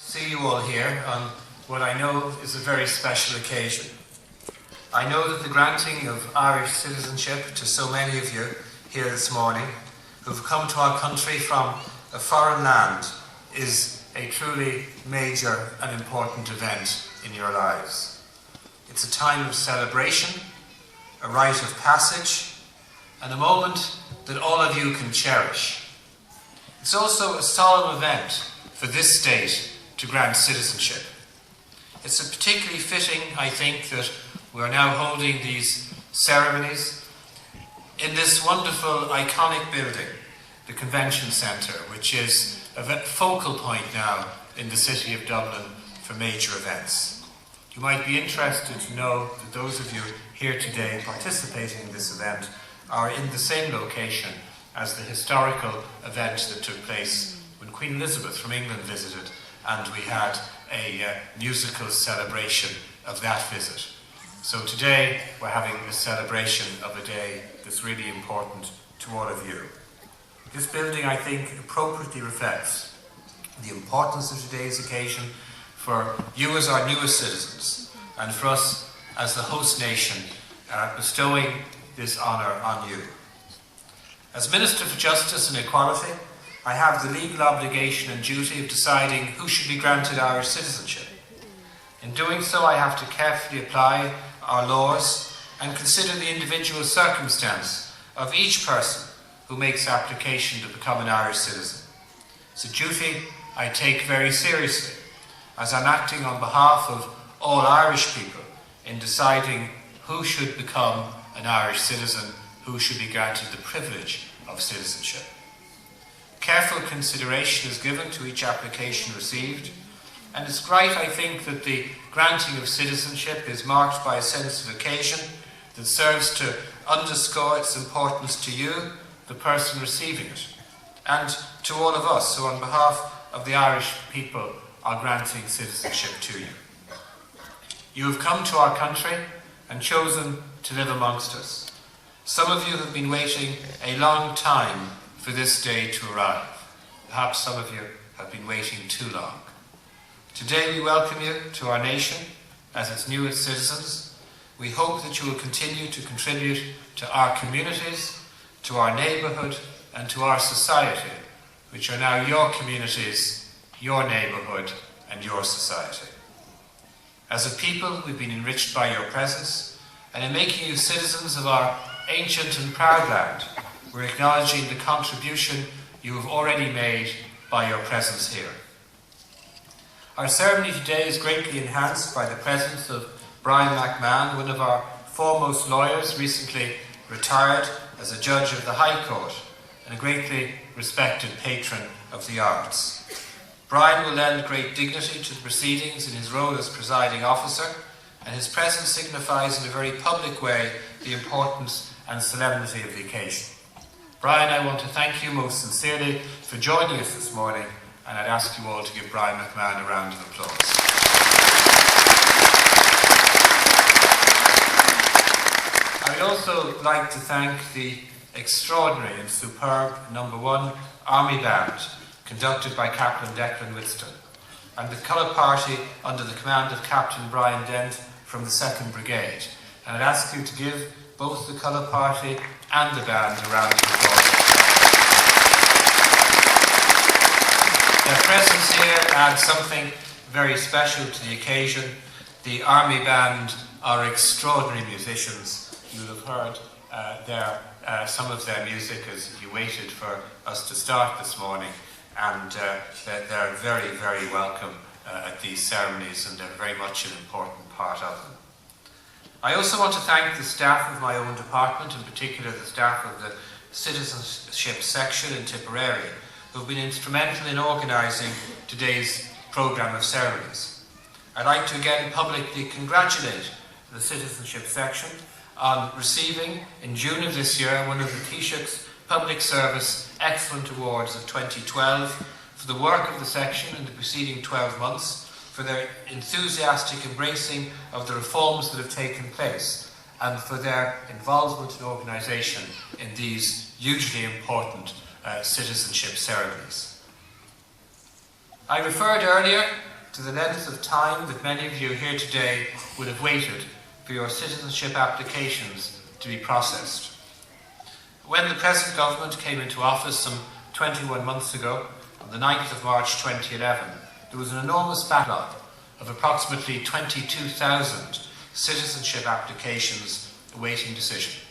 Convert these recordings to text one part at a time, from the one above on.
see you all here on what I know is a very special occasion. I know that the granting of Irish citizenship to so many of you here this morning who've come to our country from a foreign land is a truly major and important event in your lives. It's a time of celebration, a rite of passage, and a moment that all of you can cherish. It's also a solemn event for this state to grant citizenship. It's particularly fitting, I think, that we're now holding these ceremonies in this wonderful, iconic building, the Convention Centre, which is a focal point now in the city of Dublin for major events. You might be interested to know that those of you here today participating in this event are in the same location as the historical event that took place when Queen Elizabeth from England visited, and we had a musical celebration of that visit. So today we're having a celebration of a day that's really important to all of you. This building, I think, appropriately reflects the importance of today's occasion for you as our newest citizens, and for us as the host nation bestowing this honour on you. As Minister for Justice and Equality, I have the legal obligation and duty of deciding who should be granted Irish citizenship. In doing so, I have to carefully apply our laws and consider the individual circumstance of each person who makes application to become an Irish citizen. It's a duty I take very seriously, as I'm acting on behalf of all Irish people in deciding who should become an Irish citizen, who should be granted the privilege of citizenship. Careful consideration is given to each application received, and it's right, I think, that the granting of citizenship is marked by a sense of occasion that serves to underscore its importance to you, the person receiving it, and to all of us who on behalf of the Irish people are granting citizenship to you. You have come to our country and chosen to live amongst us. Some of you have been waiting a long time for this day to arrive. Perhaps some of you have been waiting too long. Today we welcome you to our nation as its newest citizens. We hope that you will continue to contribute to our communities, to our neighbourhood, and to our society, which are now your communities, your neighbourhood, and your society. As a people, we've been enriched by your presence, and in making you citizens of our ancient and proud land, we're acknowledging the contribution you have already made by your presence here. Our ceremony today is greatly enhanced by the presence of Brian McMahon, one of our foremost lawyers, recently retired as a judge of the High Court and a greatly respected patron of the arts. Brian will lend great dignity to the proceedings in his role as presiding officer, and his presence signifies in a very public way the importance and solemnity of the occasion. Brian, I want to thank you most sincerely for joining us this morning, and I'd ask you all to give Brian McMahon a round of applause. I would also like to thank the extraordinary and superb number 1 Army Band, conducted by Captain Declan Whitston, and the colour party under the command of Captain Brian Dent from the 2nd Brigade. And I'd ask you to give both the colour party and the band a round of applause. Their presence here adds something very special to the occasion. The Army Band are extraordinary musicians. You'll have heard some of their music as you waited for us to start this morning, and they're very, very welcome at these ceremonies, and they're very much an important part of them. I also want to thank the staff of my own department, in particular the staff of the citizenship section in Tipperary, who have been instrumental in organising today's programme of ceremonies. I'd like to again publicly congratulate the citizenship section on receiving, in June of this year, one of the Taoiseach's Public Service Excellent Awards of 2012 for the work of the section in the preceding 12 months, for their enthusiastic embracing of the reforms that have taken place, and for their involvement and organisation in these hugely important citizenship ceremonies. I referred earlier to the length of time that many of you here today would have waited for your citizenship applications to be processed. When the present government came into office some 21 months ago, on the 9th of March 2011, there was an enormous backlog of approximately 22,000 citizenship applications awaiting decision.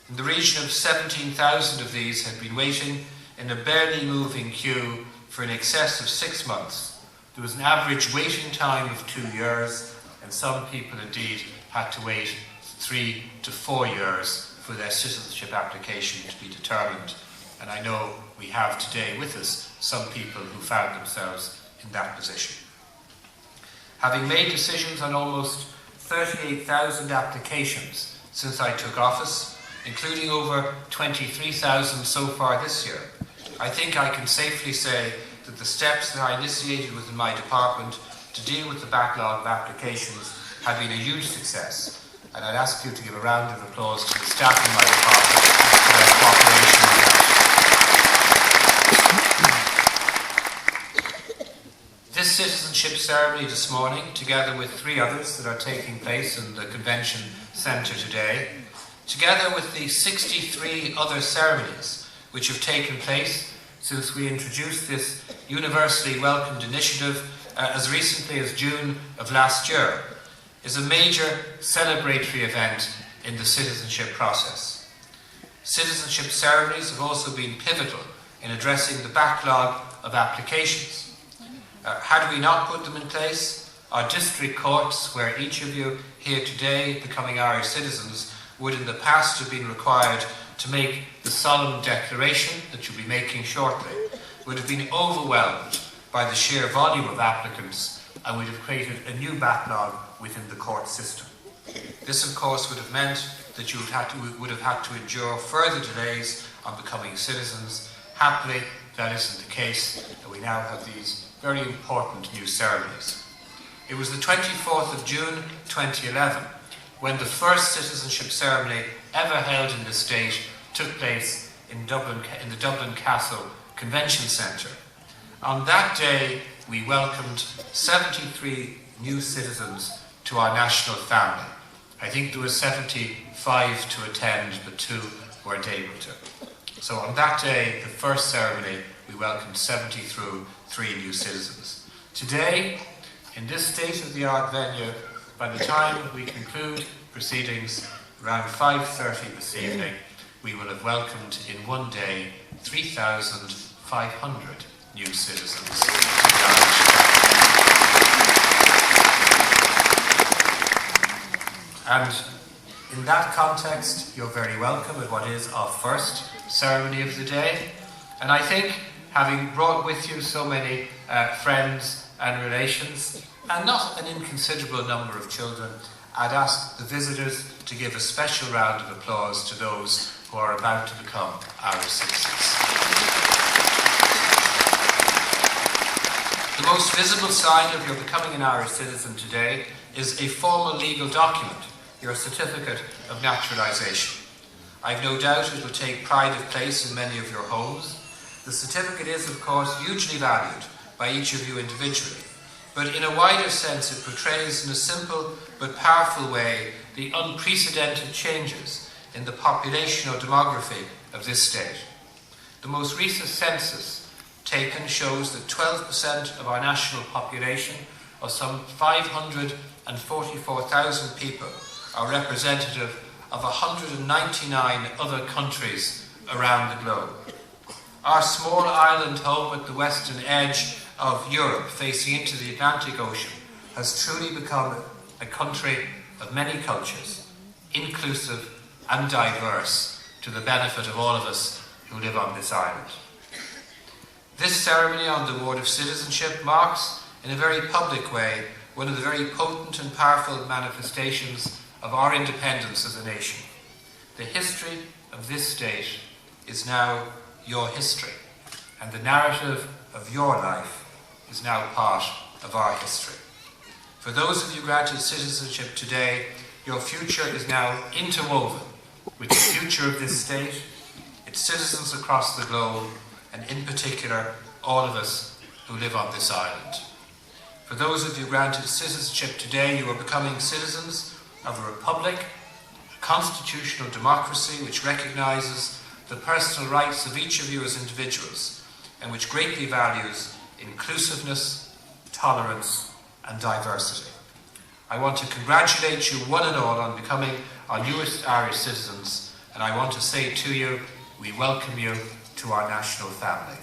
In the region of 17,000 of these had been waiting in a barely moving queue for in excess of 6 months. There was an average waiting time of 2 years, and some people indeed had to wait 3 to 4 years for their citizenship application to be determined. And I know we have today with us some people who found themselves in that position. Having made decisions on almost 38,000 applications since I took office, including over 23,000 so far this year, I think I can safely say that the steps that I initiated within my department to deal with the backlog of applications have been a huge success. And I'd ask you to give a round of applause to the staff in my department for their cooperation with that. This citizenship ceremony this morning, together with 3 others that are taking place in the Convention Centre today, together with the 63 other ceremonies which have taken place since we introduced this universally welcomed initiative as recently as June of last year, is a major celebratory event in the citizenship process. Citizenship ceremonies have also been pivotal in addressing the backlog of applications. Had we not put them in place, our district courts, where each of you here today, becoming Irish citizens, would in the past have been required to make the solemn declaration that you'll be making shortly, would have been overwhelmed by the sheer volume of applicants and would have created a new backlog within the court system. This, of course, would have meant that you would have had to endure further delays on becoming citizens. Happily, that isn't the case, and we now have these very important new ceremonies. It was the 24th of June 2011 when the first citizenship ceremony ever held in this state took place in the Dublin Castle Convention Centre. On that day, we welcomed 73 new citizens to our national family. I think there were 75 to attend, but 2 weren't able to. So on that day, the first ceremony, we welcomed 73 new citizens. Today, in this state-of-the-art venue, by the time we conclude proceedings around 5:30 this evening, we will have welcomed in one day 3,500 new citizens to the Irish family. And in that context, you're very welcome at what is our first ceremony of the day. And I think, having brought with you so many friends and relations, and not an inconsiderable number of children, I'd ask the visitors to give a special round of applause to those who are about to become Irish citizens. The most visible sign of your becoming an Irish citizen today is a formal legal document, your certificate of naturalisation. I've no doubt it will take pride of place in many of your homes. The certificate is, of course, hugely valued by each of you individually, but in a wider sense it portrays in a simple but powerful way the unprecedented changes in the population or demography of this state. The most recent census taken shows that 12% of our national population, of some 544,000 people, are representative of 199 other countries around the globe. Our small island home at the western edge of Europe, facing into the Atlantic Ocean, has truly become a country of many cultures, inclusive and diverse, to the benefit of all of us who live on this island. This ceremony on the award of citizenship marks, in a very public way, one of the very potent and powerful manifestations of our independence as a nation. The history of this state is now your history, and the narrative of your life is now part of our history. For those of you granted citizenship today, your future is now interwoven with the future of this state, its citizens across the globe, and in particular, all of us who live on this island. For those of you granted citizenship today, you are becoming citizens of a republic, a constitutional democracy which recognises the personal rights of each of you as individuals and which greatly values inclusiveness, tolerance and diversity. I want to congratulate you one and all on becoming our newest Irish citizens, and I want to say to you, we welcome you to our national family.